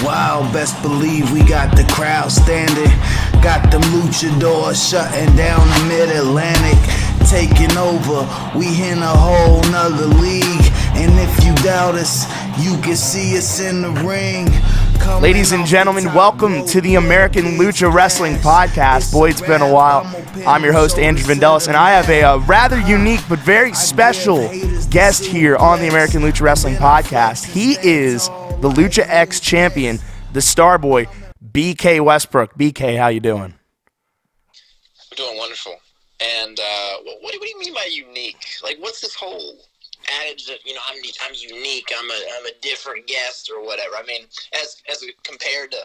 wild. Best believe we got the crowd standing. Got them luchadors shutting down the mid-Atlantic. Taking over, we in a whole nother league. And if you doubt us, you can see us in the ring. Ladies and gentlemen, welcome to the American Lucha Wrestling Podcast. Boy, it's been a while. I'm your host, Andrew Vandellis, and I have a rather unique but very special guest here on the American Lucha Wrestling Podcast. He is the Lucha X champion, the star boy, BK Westbrook. BK, how you doing? I'm doing wonderful. And what do you mean by unique? Like, what's this whole adage that, you know, I'm unique, I'm a different guest or whatever? I mean, as compared to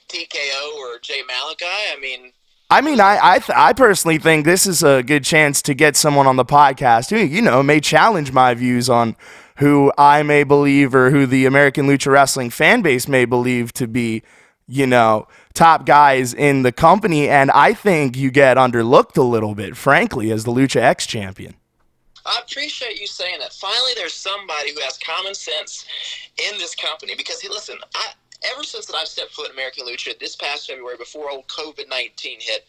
TKO or Jay Malachi, I personally think this is a good chance to get someone on the podcast who, you know, may challenge my views on who I may believe or who the American Lucha Wrestling fan base may believe to be, you know, top guys in the company. And I think you get underlooked a little bit, frankly, as the Lucha X champion. I appreciate you saying that. Finally, there's somebody who has common sense in this company. Because, hey, listen, ever since that I've stepped foot in American Lucha this past February, before old COVID-19 hit,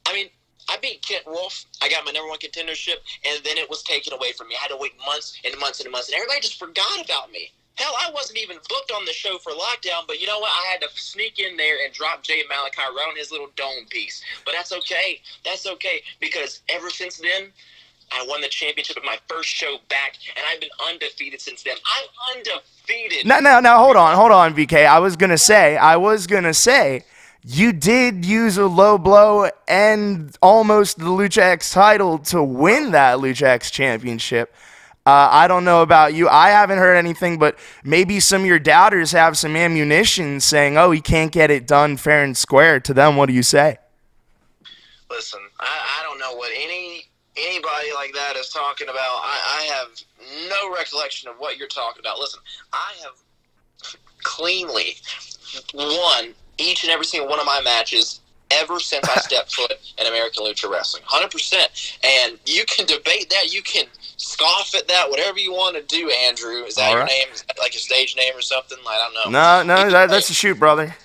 I mean, I beat Kent Wolf. I got my number one contendership, and then it was taken away from me. I had to wait months and months and months, and everybody just forgot about me. Hell, I wasn't even booked on the show for lockdown, but you know what? I had to sneak in there and drop Jay Malachi around his little dome piece. But that's okay. That's okay, because ever since then, I won the championship at my first show back, and I've been undefeated since then. I'm undefeated. No, hold on, VK. I was gonna say, you did use a low blow and almost the Lucha X title to win that Lucha X championship. I don't know about you. I haven't heard anything, but maybe some of your doubters have some ammunition saying, oh, he can't get it done fair and square. To them, what do you say? Listen, I don't know what anybody like that is talking about. I have no recollection of what you're talking about. Listen, I have cleanly won each and every single one of my matches ever since I stepped foot in American Lucha Wrestling. 100%. And you can debate that. You can scoff at that, whatever you want to do, Andrew. Is that your name? Is that like your stage name or something? I don't know. No, that's a shoot, brother.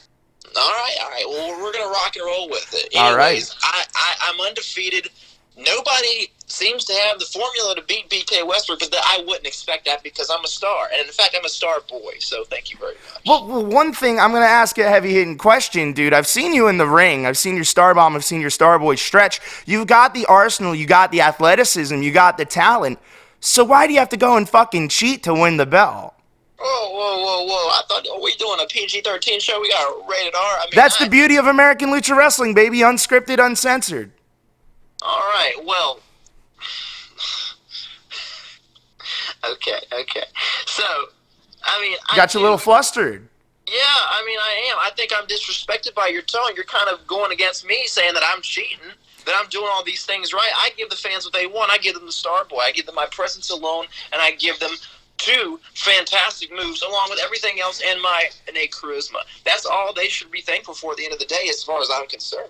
All right. Well, we're going to rock and roll with it. Anyways, I'm undefeated. Nobody seems to have the formula to beat BK Westbrook, but I wouldn't expect that because I'm a star. And, in fact, I'm a star boy, so thank you very much. Well, one thing, I'm going to ask you a heavy-hitting question, dude. I've seen you in the ring. I've seen your star bomb. I've seen your star boy stretch. You've got the arsenal. You got the athleticism. You got the talent. So why do you have to go and fucking cheat to win the belt? Whoa. I thought, are we doing a PG-13 show? We got rated R? That's the beauty of American Lucha Wrestling, baby. Unscripted, uncensored. All right, well, okay. So, Got you a little flustered. Yeah, I am. I think I'm disrespected by your tone. You're kind of going against me, saying that I'm cheating, that I'm doing all these things right. I give the fans what they want. I give them the star boy. I give them my presence alone, and I give them two fantastic moves along with everything else and my innate charisma. That's all they should be thankful for at the end of the day, as far as I'm concerned.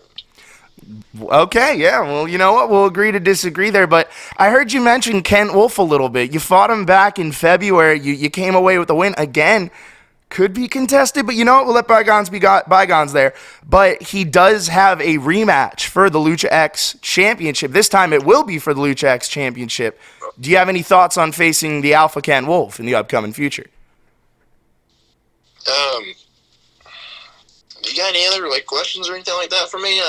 Okay, yeah, well, you know what? We'll agree to disagree there, but I heard you mention Kent Wolf a little bit. You fought him back in February. You came away with the win. Again, could be contested, but you know what? We'll let bygones be bygones there. But he does have a rematch for the Lucha X Championship. This time it will be for the Lucha X Championship. Do you have any thoughts on facing the Alpha Kent Wolf in the upcoming future? You got any other questions or anything like that for me?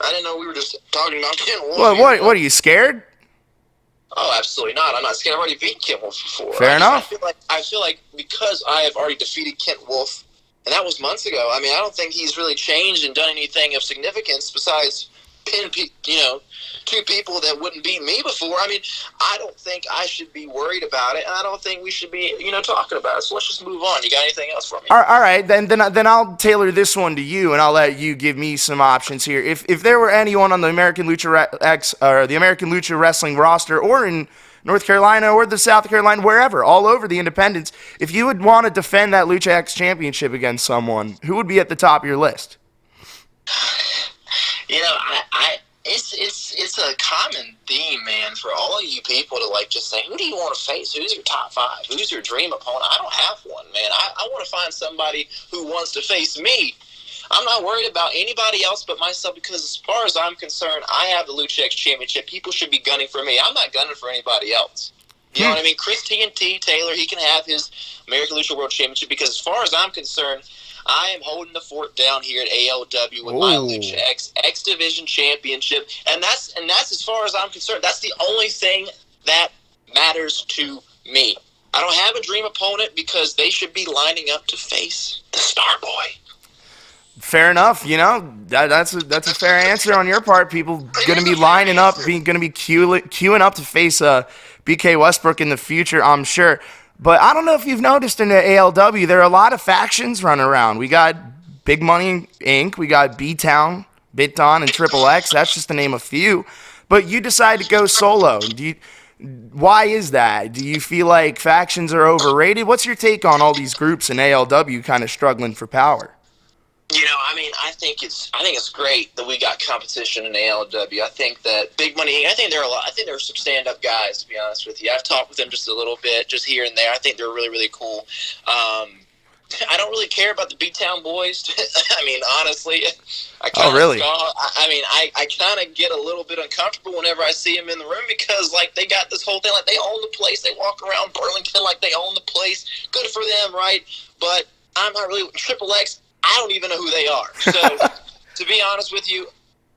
I didn't know we were just talking about Kent Wolf. What are you, scared? Oh, absolutely not. I'm not scared. I've already beaten Kent Wolf before. Fair enough. I feel like because I have already defeated Kent Wolf, and that was months ago, I don't think he's really changed and done anything of significance besides pin, two people that wouldn't beat me before. I don't think I should be worried about it, and I don't think we should be, talking about it. So let's just move on. You got anything else for me? All right, then I'll tailor this one to you, and I'll let you give me some options here. If there were anyone on the American Lucha X or the American Lucha Wrestling roster, or in North Carolina or the South Carolina, wherever, all over the independents, if you would want to defend that Lucha X championship against someone, who would be at the top of your list? it's a common theme, man, for all of you people to like just say, who do you want to face? Who's your top 5? Who's your dream opponent? I don't have one, man. I want to find somebody who wants to face me. I'm not worried about anybody else but myself because as far as I'm concerned, I have the Lucha X Championship. People should be gunning for me. I'm not gunning for anybody else. You know what I mean? Chris TNT Taylor, he can have his American Lucha World Championship because as far as I'm concerned, I am holding the fort down here at ALW with my Lucha X Division Championship, and that's as far as I'm concerned. That's the only thing that matters to me. I don't have a dream opponent because they should be lining up to face the Starboy. Fair enough. That's a fair answer on your part. People going to be lining up, going to be queuing up to face BK Westbrook in the future, I'm sure. But I don't know if you've noticed in the ALW, there are a lot of factions running around. We got Big Money Inc., we got B-Town, Biton, and Triple X. That's just to name a few. But you decide to go solo. Why is that? Do you feel like factions are overrated? What's your take on all these groups in ALW kind of struggling for power? I think it's great that we got competition in ALW. I think that Big Money, I think there are some stand-up guys, to be honest with you. I've talked with them just a little bit, just here and there. I think they're really, really cool. I don't really care about the B-Town boys. Honestly. Really? I kind of get a little bit uncomfortable whenever I see them in the room because, like, they got this whole thing, like, they own the place. They walk around Burlington like they own the place. Good for them, right? But I'm not really – Triple X, I don't even know who they are. So, to be honest with you,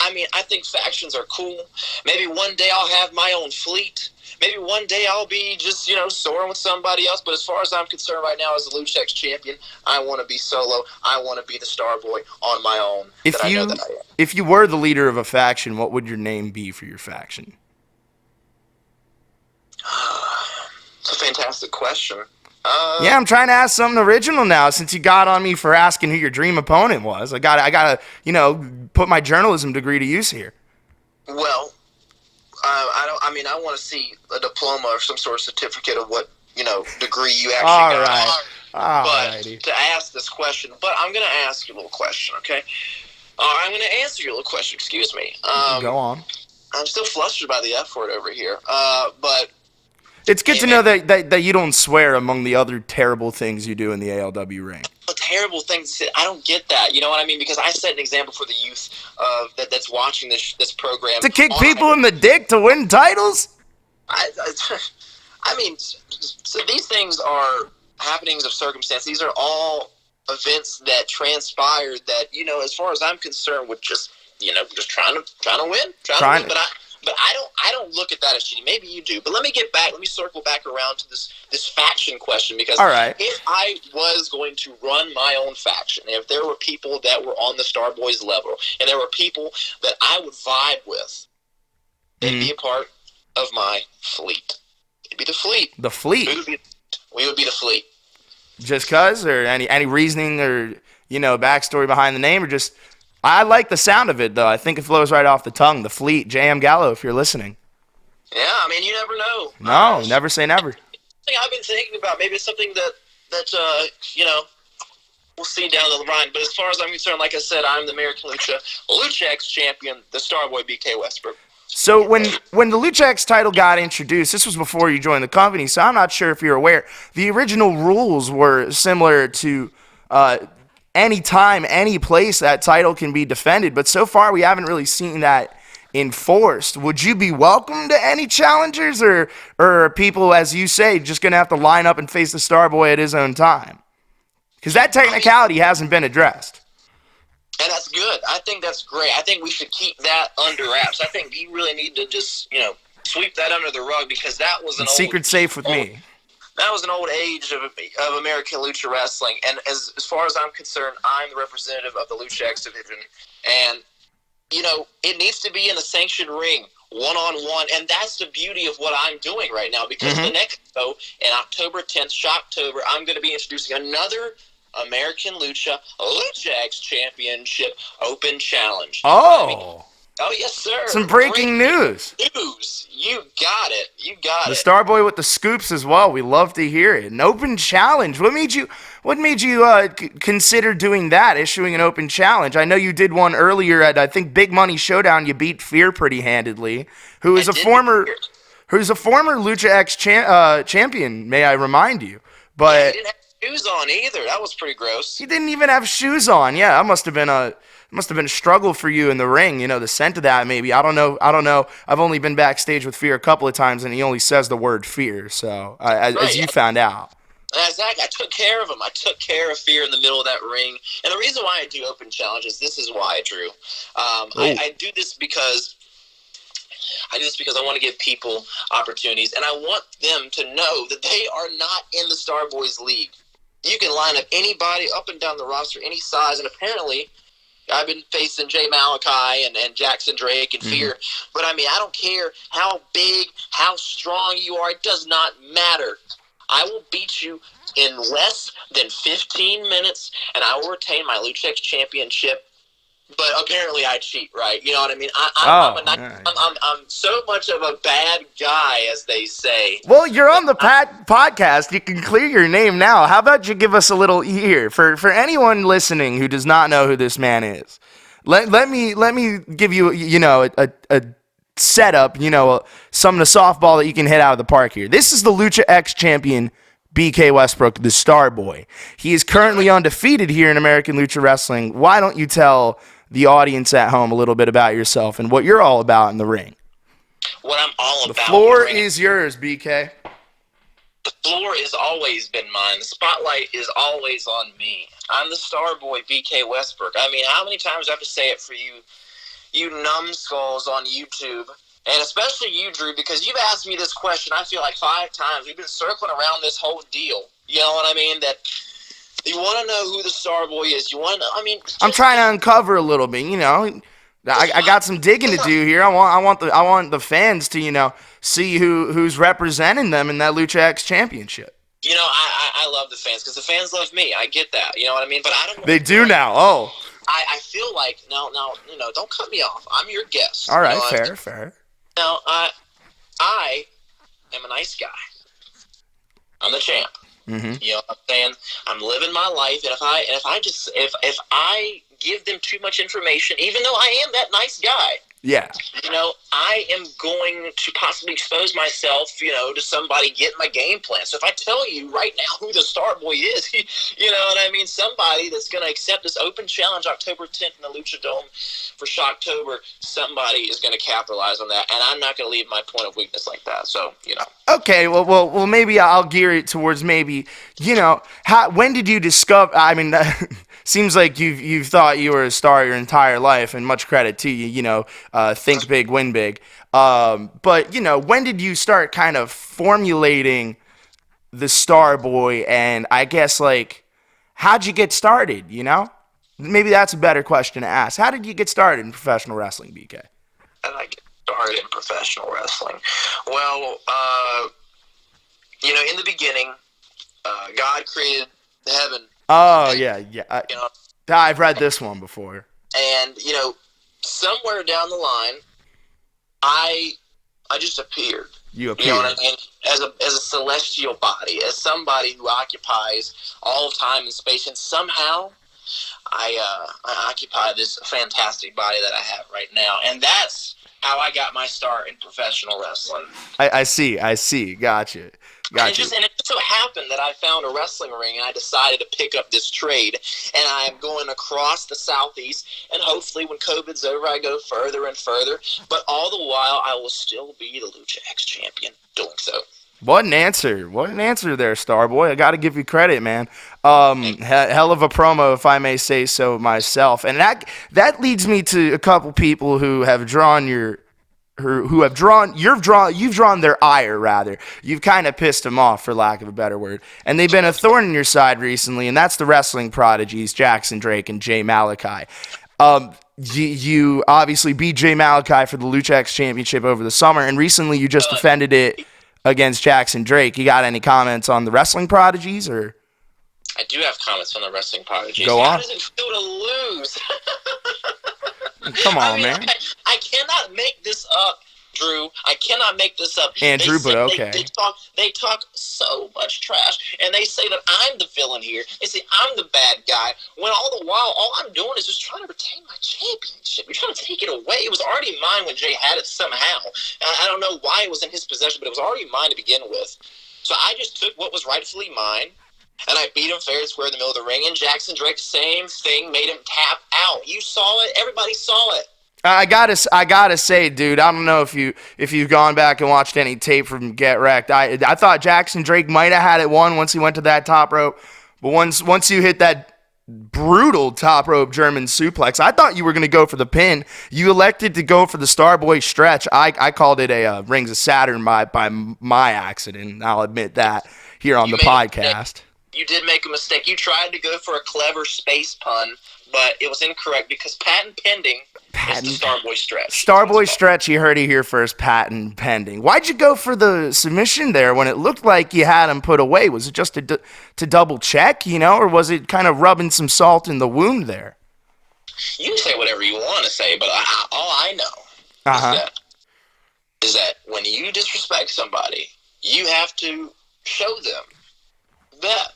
I think factions are cool. Maybe one day I'll have my own fleet. Maybe one day I'll be just, soaring with somebody else. But as far as I'm concerned right now as the Lucha X champion, I want to be solo. I want to be the Starboy on my own. If you were the leader of a faction, what would your name be for your faction? It's a fantastic question. Yeah, I'm trying to ask something original now since you got on me for asking who your dream opponent was. I gotta, put my journalism degree to use here. Well, I want to see a diploma or some sort of certificate of what, degree you actually got. But to ask this question, but I'm going to ask you a little question, okay? I'm going to answer your little question, excuse me. Go on. I'm still flustered by the F word over here, but... It's good to know that you don't swear among the other terrible things you do in the ALW ring. Terrible things. I don't get that. You know what I mean? Because I set an example for the youth that's watching this program. To kick people in the dick to win titles? So these things are happenings of circumstance. These are all events that transpired that, as far as I'm concerned, with just trying to win. But I don't look at that as cheating. Maybe you do. But let me circle back around to this faction question because if I was going to run my own faction, if there were people that were on the Starboys level and there were people that I would vibe with, they'd be a part of my fleet. It'd be the fleet. The fleet? We would be the fleet. Just cuz? Or any reasoning or, backstory behind the name or just... I like the sound of it, though. I think it flows right off the tongue. The Fleet, J.M. Gallo, if you're listening. Yeah, you never know. No, never say never. Something I've been thinking about. Maybe it's something that we'll see down the line. But as far as I'm concerned, like I said, I'm the American Lucha X champion, the Starboy BK Westbrook. So when the Lucha X title got introduced, this was before you joined the company, so I'm not sure if you're aware. The original rules were similar to... any time, any place that title can be defended. But so far, we haven't really seen that enforced. Would you be welcome to any challengers or are people, as you say, just going to have to line up and face the Starboy at his own time? Because that technicality hasn't been addressed. And that's good. I think that's great. I think we should keep that under wraps. I think you really need to just, sweep that under the rug because that was an secret safe with me. That was an old age of American Lucha Wrestling, and as far as I'm concerned, I'm the representative of the Lucha X division, and, it needs to be in a sanctioned ring, one-on-one, and that's the beauty of what I'm doing right now, because the next show, in October 10th, Shocktober, I'm going to be introducing another American Lucha X Championship Open Challenge. Oh! Oh, yes, sir. Some breaking news. News. You got it. You got The it. Starboy with the scoops as well. We love to hear it. An open challenge. What made you consider doing that? Issuing an open challenge. I know you did one earlier at I think Big Money Showdown. You beat Fear pretty handedly, who's a former Lucha X champion. May I remind you? But Yeah, he didn't have shoes on either. That was pretty gross. he didn't even have shoes on. Yeah, that must have been a struggle for you in the ring. You know, the scent of that maybe. I don't know. I've only been backstage with Fear a couple of times, and he only says the word fear. So as you found out. Exactly. I took care of him. I took care of Fear in the middle of that ring. And the reason why I do open challenges, this is why, Drew. I do this because I want to give people opportunities, and I want them to know that they are not in the Starboys League. You can line up anybody up and down the roster, any size, and apparently I've been facing Jay Malachi and Jackson Drake and Fear. But, I mean, I don't care how big, how strong you are. It does not matter. I will beat you in less than 15 minutes, and I will retain my Lucha X championship. But apparently I cheat, right? You know what I mean? I'm so much of a bad guy, as they say. Well, you're on the podcast. You can clear your name now. How about you give us a little ear for anyone listening who does not know who this man is? Let me give you a setup. Some of the softball that you can hit out of the park here. This is the Lucha X champion, BK Westbrook, the Starboy. He is currently undefeated here in American Lucha Wrestling. Why don't you tell the audience at home a little bit about yourself and what you're all about in the ring? What I'm all about. The floor is yours, BK. The floor has always been mine. The spotlight is always on me. I'm the Starboy, BK Westbrook. I mean, how many times do I have to say it for you numbskulls on YouTube? And especially you, Drew, because you've asked me this question, I feel like 5 times. We've been circling around this whole deal. You know what I mean? That you want to know who the Starboy is. You want to know, I mean... I'm trying to uncover a little bit, I got some digging to do here. I want the fans to, see who's representing them in that Lucha X championship. I love the fans, because the fans love me. I get that. You know what I mean? But I don't... They do now. Oh. I feel like... No, don't cut me off. I'm your guest. All right, fair. Now, I am a nice guy. I'm the champ. Mm-hmm. You know what I'm saying? I'm living my life, and if I give them too much information, even though I am that nice guy, yeah, I am going to possibly expose myself, to somebody getting my game plan. So if I tell you right now who the Starboy is, you know what I mean? Somebody that's going to accept this open challenge October 10th in the Lucha Dome for Shocktober, somebody is going to capitalize on that, and I'm not going to leave my point of weakness like that. So, Okay, well, maybe I'll gear it towards maybe, when did you discover? I mean, seems like you've thought you were a star your entire life, and much credit to you. Think big, win big. But when did you start kind of formulating the Starboy? And I guess how'd you get started? Maybe that's a better question to ask. How did you get started in professional wrestling, BK? And I get started in professional wrestling. Well, in the beginning, God created heaven. Oh, yeah. I've read this one before. And, somewhere down the line, I just appeared. You appeared. You know what I mean? As a celestial body, as somebody who occupies all of time and space, and somehow I occupy this fantastic body that I have right now, and that's how I got my start in professional wrestling. I see. Gotcha. And it just so happened that I found a wrestling ring, and I decided to pick up this trade. And I am going across the Southeast, and hopefully when COVID's over, I go further and further. But all the while, I will still be the Lucha X champion doing so. What an answer there, Starboy. I got to give you credit, man. Hell of a promo, if I may say so myself. And that leads me to a couple people who have drawn you've drawn their ire, rather. You've kind of pissed them off, for lack of a better word. And they've been a thorn in your side recently, and that's the wrestling prodigies, Jackson Drake and Jay Malachi. You obviously beat Jay Malachi for the Lucha X Championship over the summer, and recently you just defended it against Jackson Drake. You got any comments on the wrestling prodigies, or? I do have comments on the wrestling prodigies. Go on. How does it feel to lose? Come on, I mean, man. I cannot make this up, Drew. I cannot make this up. Andrew, but okay. They talk so much trash, and they say that I'm the villain here. They say I'm the bad guy, when all the while, all I'm doing is just trying to retain my championship. You're trying to take it away. It was already mine when Jay had it somehow. I don't know why it was in his possession, but it was already mine to begin with. So I just took what was rightfully mine, and I beat him fair and square in the middle of the ring. And Jackson Drake, same thing, made him tap out. You saw it. Everybody saw it. I gotta say, dude. I don't know if you've gone back and watched any tape from Get Wrecked. I thought Jackson Drake might have had it won once he went to that top rope, but once you hit that brutal top rope German suplex, I thought you were gonna go for the pin. You elected to go for the Starboy stretch. I called it a Rings of Saturn by my accident. I'll admit that here on the podcast. You did make a mistake. You tried to go for a clever space pun, but it was incorrect because patent pending is the Starboy stretch. Starboy stretch, you heard it here first, patent pending. Why'd you go for the submission there when it looked like you had him put away? Was it just to double check, or was it kind of rubbing some salt in the wound there? You can say whatever you want to say, but all I know is that when you disrespect somebody, you have to show them that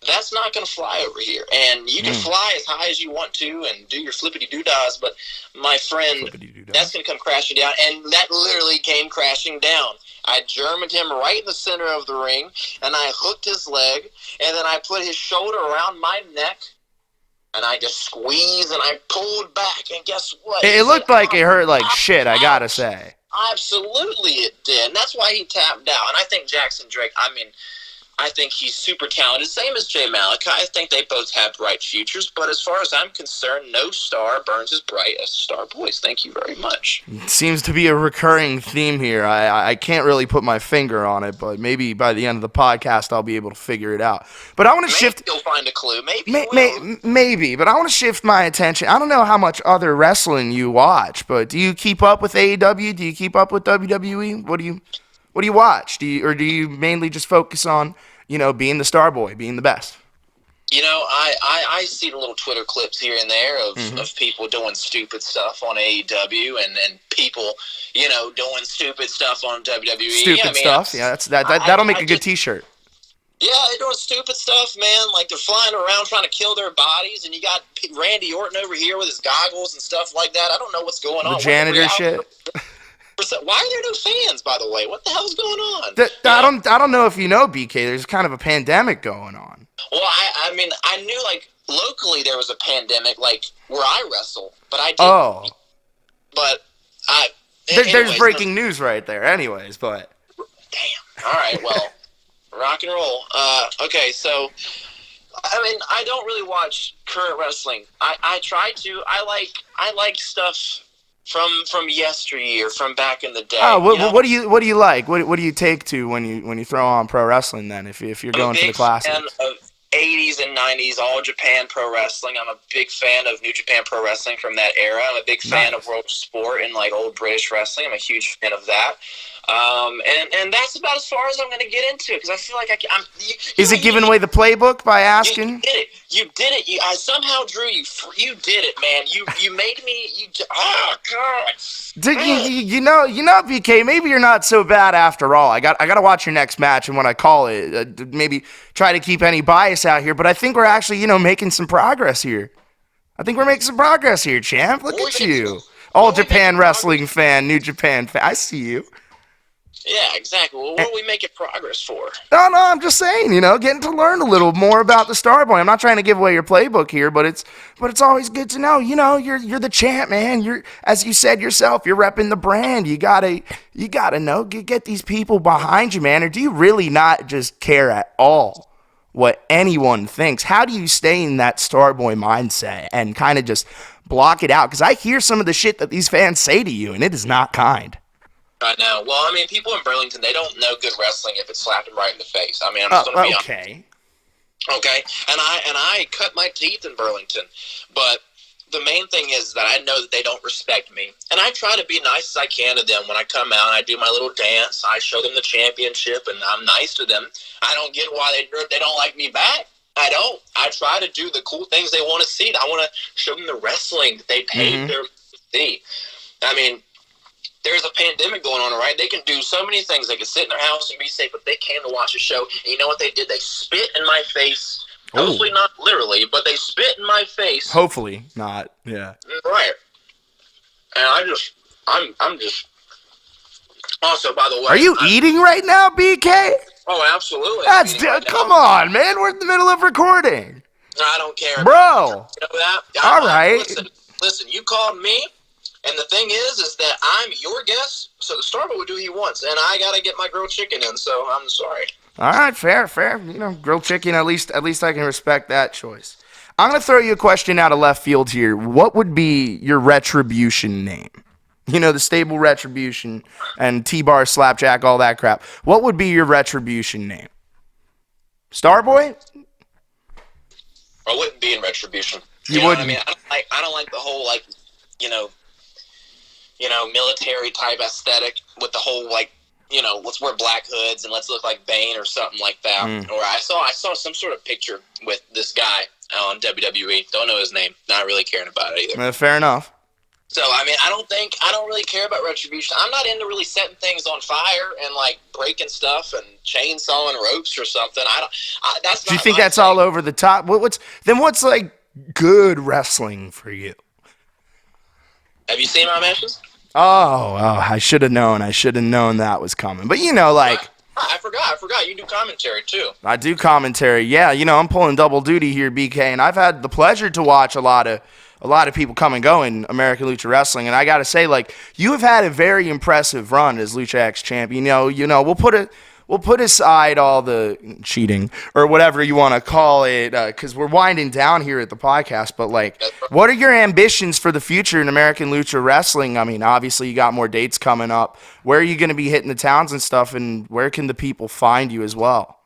that's not going to fly over here. And you can fly as high as you want to and do your flippity-doo-dahs, but my friend, that's going to come crashing down. And that literally came crashing down. I Germaned him right in the center of the ring, and I hooked his leg, and then I put his shoulder around my neck, and I just squeezed, and I pulled back, and guess what? It looked like it hurt like shit, I got to say. Absolutely it did. And that's why he tapped out. And I think Jackson Drake, I think he's super talented, same as Jay Malachi. I think they both have bright futures, but as far as I'm concerned, no star burns as bright as Star Boys. Thank you very much. It seems to be a recurring theme here. I can't really put my finger on it, but maybe by the end of the podcast I'll be able to figure it out. But I want to shift. Maybe you'll find a clue. Maybe, but I want to shift my attention. I don't know how much other wrestling you watch, but do you keep up with AEW? Do you keep up with WWE? What do you watch? Do you mainly just focus on, being the star boy, being the best? I see the little Twitter clips here and there of people doing stupid stuff on AEW and people, doing stupid stuff on WWE. Stupid stuff? Yeah, that'll make a good T-shirt. Yeah, they're doing stupid stuff, man. Like, they're flying around trying to kill their bodies, and you got Randy Orton over here with his goggles and stuff like that. I don't know what's going on. The janitor shit. Why are there no fans, by the way? What the hell's going on? I don't know if you know, BK. There's kind of a pandemic going on. Well, I mean, I knew, like, locally there was a pandemic, like, where I wrestle, but I didn't. Oh. But there's breaking news right there anyways, but. Damn. All right, well, rock and roll. Okay, so, I mean, I don't really watch current wrestling. I try to. I like stuff from yesteryear, from back in the day. Oh, what do you like? What do you take to when you throw on pro wrestling then? If you're going to the classics. I'm a big fan of 80s and 90s All Japan Pro Wrestling. I'm a big fan of New Japan Pro Wrestling from that era. I'm a big fan of World of Sport and like old British wrestling. I'm a huge fan of that. And that's about as far as I'm going to get into it because I feel like I'm. Is it giving away the playbook by asking? You did it. I somehow drew you. You did it, man. You made me. Oh God. You know, BK. Maybe you're not so bad after all. I got to watch your next match, and when I call it, maybe try to keep any bias out here. But I think we're actually, making some progress here. I think we're making some progress here, champ. Look at you, All Japan Wrestling fan, New Japan fan. I see you. Yeah, exactly. Well, what are we making progress for? No, I'm just saying, getting to learn a little more about the Starboy. I'm not trying to give away your playbook here, but it's always good to know. You're the champ, man. You're, as you said yourself, you're repping the brand. You gotta know, get these people behind you, man. Or do you really not just care at all what anyone thinks? How do you stay in that Starboy mindset and kind of just block it out? Because I hear some of the shit that these fans say to you, and it is not kind. I know. Well, I mean, people in Burlington, they don't know good wrestling if it's slapped them right in the face. I mean, I'm just going to be honest. Okay. And I cut my teeth in Burlington. But the main thing is that I know that they don't respect me. And I try to be nice as I can to them when I come out. I do my little dance. I show them the championship, and I'm nice to them. I don't get why they don't like me back. I don't. I try to do the cool things they want to see. I want to show them the wrestling that they paid see. I mean, there's a pandemic going on, right? They can do so many things. They can sit in their house and be safe, but they came to watch a show. And you know what they did? They spit in my face. Oh. Hopefully not literally, but they spit in my face. Hopefully not. Yeah. Right. And I'm just. Also, by the way, Are you eating right now, BK? Oh, absolutely. Come on, man. We're in the middle of recording. I don't care, bro. You know that? All right. Listen. You called me, and the thing is that I'm your guest. So the Starboy would do what he wants, and I gotta get my grilled chicken in. So I'm sorry. All right, fair. You know, grilled chicken. At least I can respect that choice. I'm gonna throw you a question out of left field here. What would be your retribution name? You know, the stable Retribution and T-Bar, Slapjack, all that crap. What would be your Retribution name? Starboy? I wouldn't be in Retribution. You know wouldn't? What I mean, I don't like the whole military type aesthetic with the whole let's wear black hoods and let's look like Bane or something like that. Or I saw some sort of picture with this guy on WWE. Don't know his name. Not really caring about it either. Fair enough. So, I mean, I don't really care about Retribution. I'm not into really setting things on fire and, breaking stuff and chainsawing ropes or something. That's not. Do you think my that's thing. all over the top? What's good wrestling for you? Have you seen my matches? Oh, I should have known. I should have known that was coming. But, I forgot. You do commentary, too. I do commentary. Yeah, I'm pulling double duty here, BK, and I've had the pleasure to watch a lot of people come and go in American Lucha Wrestling, and I got to say, you have had a very impressive run as Lucha X champion. We'll put aside all the cheating or whatever you want to call it, because we're winding down here at the podcast. But what are your ambitions for the future in American Lucha Wrestling? I mean, obviously you got more dates coming up. Where are you going to be hitting the towns and stuff, and where can the people find you as well?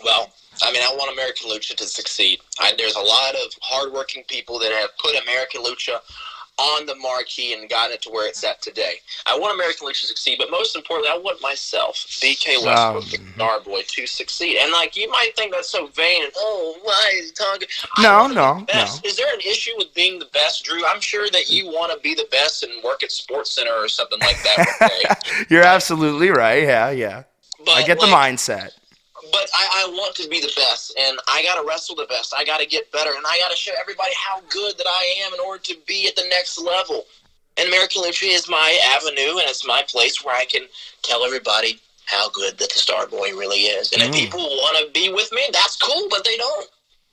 Well, I mean, I want American Lucha to succeed. There's a lot of hardworking people that have put American Lucha on the marquee and gotten it to where it's at today. I want American Lucha to succeed, but most importantly, I want myself, BK Westbrook, the Starboy, to succeed. And you might think that's so vain. And, why is he talking? No. Is there an issue with being the best, Drew? I'm sure that you want to be the best and work at Sports Center or something like that. You're absolutely right. Yeah. But I get the mindset. But I want to be the best, and I got to wrestle the best. I got to get better, and I got to show everybody how good that I am in order to be at the next level. And American Lucha is my avenue, and it's my place where I can tell everybody how good that the Starboy really is. And if people want to be with me, that's cool, but they don't.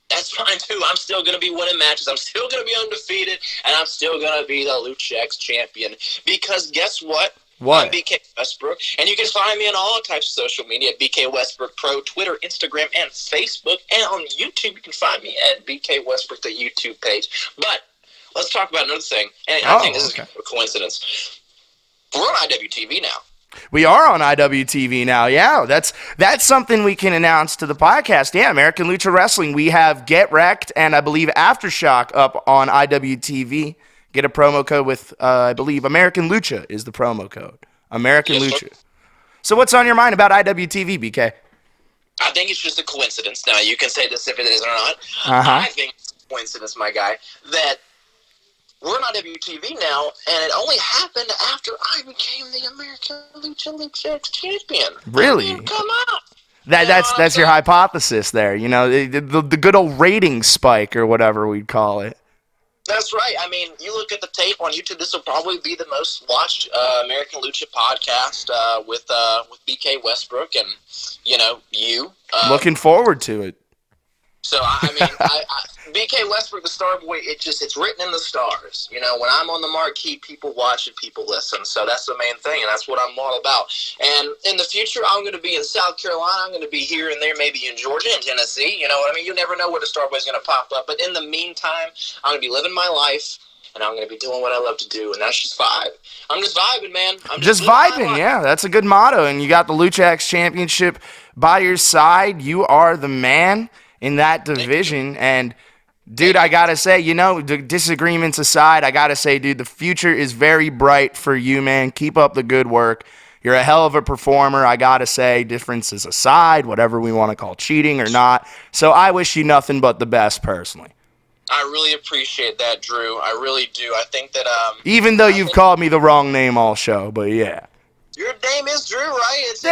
That's fine, too. I'm still going to be winning matches. I'm still going to be undefeated, and I'm still going to be the Lucha X champion. Because guess what? What? I'm BK Westbrook, and you can find me on all types of social media at BK Westbrook Pro, Twitter, Instagram, and Facebook. And on YouTube, you can find me at BK Westbrook, the YouTube page. But let's talk about another thing, and I think this is a coincidence. We're on IWTV now. We are on IWTV now, yeah. That's something we can announce to the podcast. Yeah, American Lucha Wrestling. We have Get Wrecked and I believe Aftershock up on IWTV. Get a promo code with, I believe, American Lucha is the promo code. American Lucha. So what's on your mind about IWTV, BK? I think it's just a coincidence. Now, you can say this if it is or not. I think it's a coincidence, my guy, that we're on IWTV now, and it only happened after I became the American Lucha champion. Really? I mean, come on. That's your hypothesis there. The good old ratings spike or whatever we'd call it. That's right. I mean, you look at the tape on YouTube, this will probably be the most watched American Lucha podcast with BK Westbrook and, you. Looking forward to it. So, I mean, BK Westbrook, the Starboy, it's written in the stars. When I'm on the marquee, people watch and people listen. So that's the main thing, and that's what I'm all about. And in the future, I'm going to be in South Carolina. I'm going to be here and there, maybe in Georgia and Tennessee. You know what I mean? You never know where the Starboy's going to pop up. But in the meantime, I'm going to be living my life, and I'm going to be doing what I love to do, and that's just vibe. I'm just vibing, man. I'm just vibing, yeah. That's a good motto. And you got the Lucha X Championship by your side. You are the man in that division. And dude, I gotta say, the disagreements aside, I gotta say, dude, the future is very bright for you, man. Keep up the good work. You're a hell of a performer, I gotta say, differences aside, whatever we want to call cheating or not. So I wish you nothing but the best personally. I really appreciate that, Drew. I really do. I think that Even though you've called me the wrong name all show, but yeah. your name is Drew, right? It's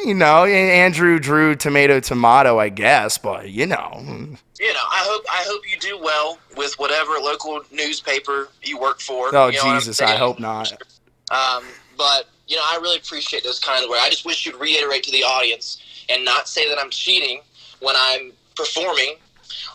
You know, Andrew, Drew, tomato, I guess, but you know. I hope you do well with whatever local newspaper you work for. Oh, you know Jesus, I hope not. But I really appreciate those kind of words. I just wish you'd reiterate to the audience and not say that I'm cheating when I'm performing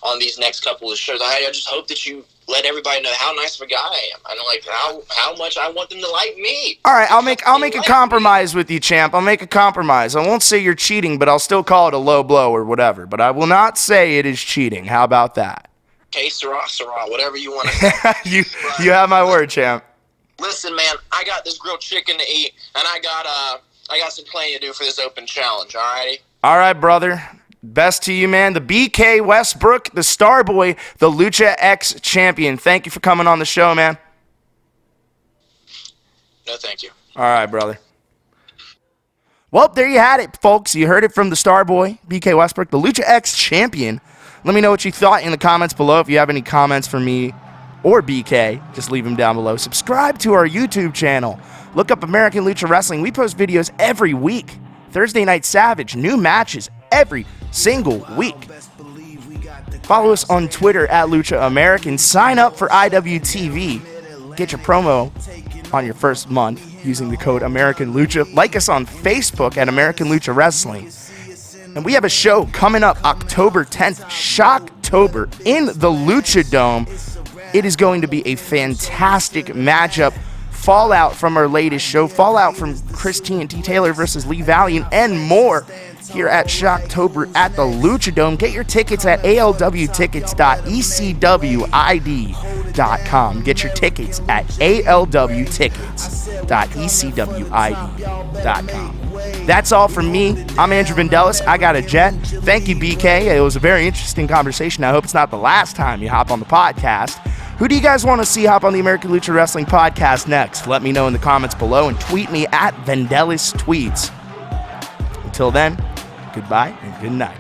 on these next couple of shows. I just hope that you let everybody know how nice of a guy I am. I know, like, how much I want them to like me. All right, I'll make a compromise with you, champ. I'll make a compromise. I won't say you're cheating, but I'll still call it a low blow or whatever. But I will not say it is cheating. How about that? Okay, Sarah, whatever you want to say. you have my word, champ. Listen, man, I got this grilled chicken to eat, and I got some planning to do for this open challenge. All righty. All right, brother. Best to you, man. The BK Westbrook, the Starboy, the Lucha X champion. Thank you for coming on the show, man. No, thank you. All right, brother. Well, there you had it, folks. You heard it from the Starboy, BK Westbrook, the Lucha X champion. Let me know what you thought in the comments below. If you have any comments for me or BK, just leave them down below. Subscribe to our YouTube channel. Look up American Lucha Wrestling. We post videos every week. Thursday Night Savage, new matches every single week. Follow us on Twitter at Lucha American. Sign up for IWTV. Get your promo on your first month using the code American Lucha. Like us on Facebook at American Lucha Wrestling. And we have a show coming up October 10th, Shocktober, in the Lucha Dome. It is going to be a fantastic matchup. Fallout from our latest show, fallout from Christine T. Taylor versus Lee Valiant, and more here at Shocktober at the Lucha Dome. Get your tickets at alwtickets.ecwid.com. Get your tickets at alwtickets.ecwid.com. That's all from me. I'm Andrew Vandellis. I got a jet. Thank you, BK. It was a very interesting conversation. I hope it's not the last time you hop on the podcast. Who do you guys want to see hop on the American Lucha Wrestling podcast next? Let me know in the comments below and tweet me at Vandellis Tweets. Until then, goodbye and good night.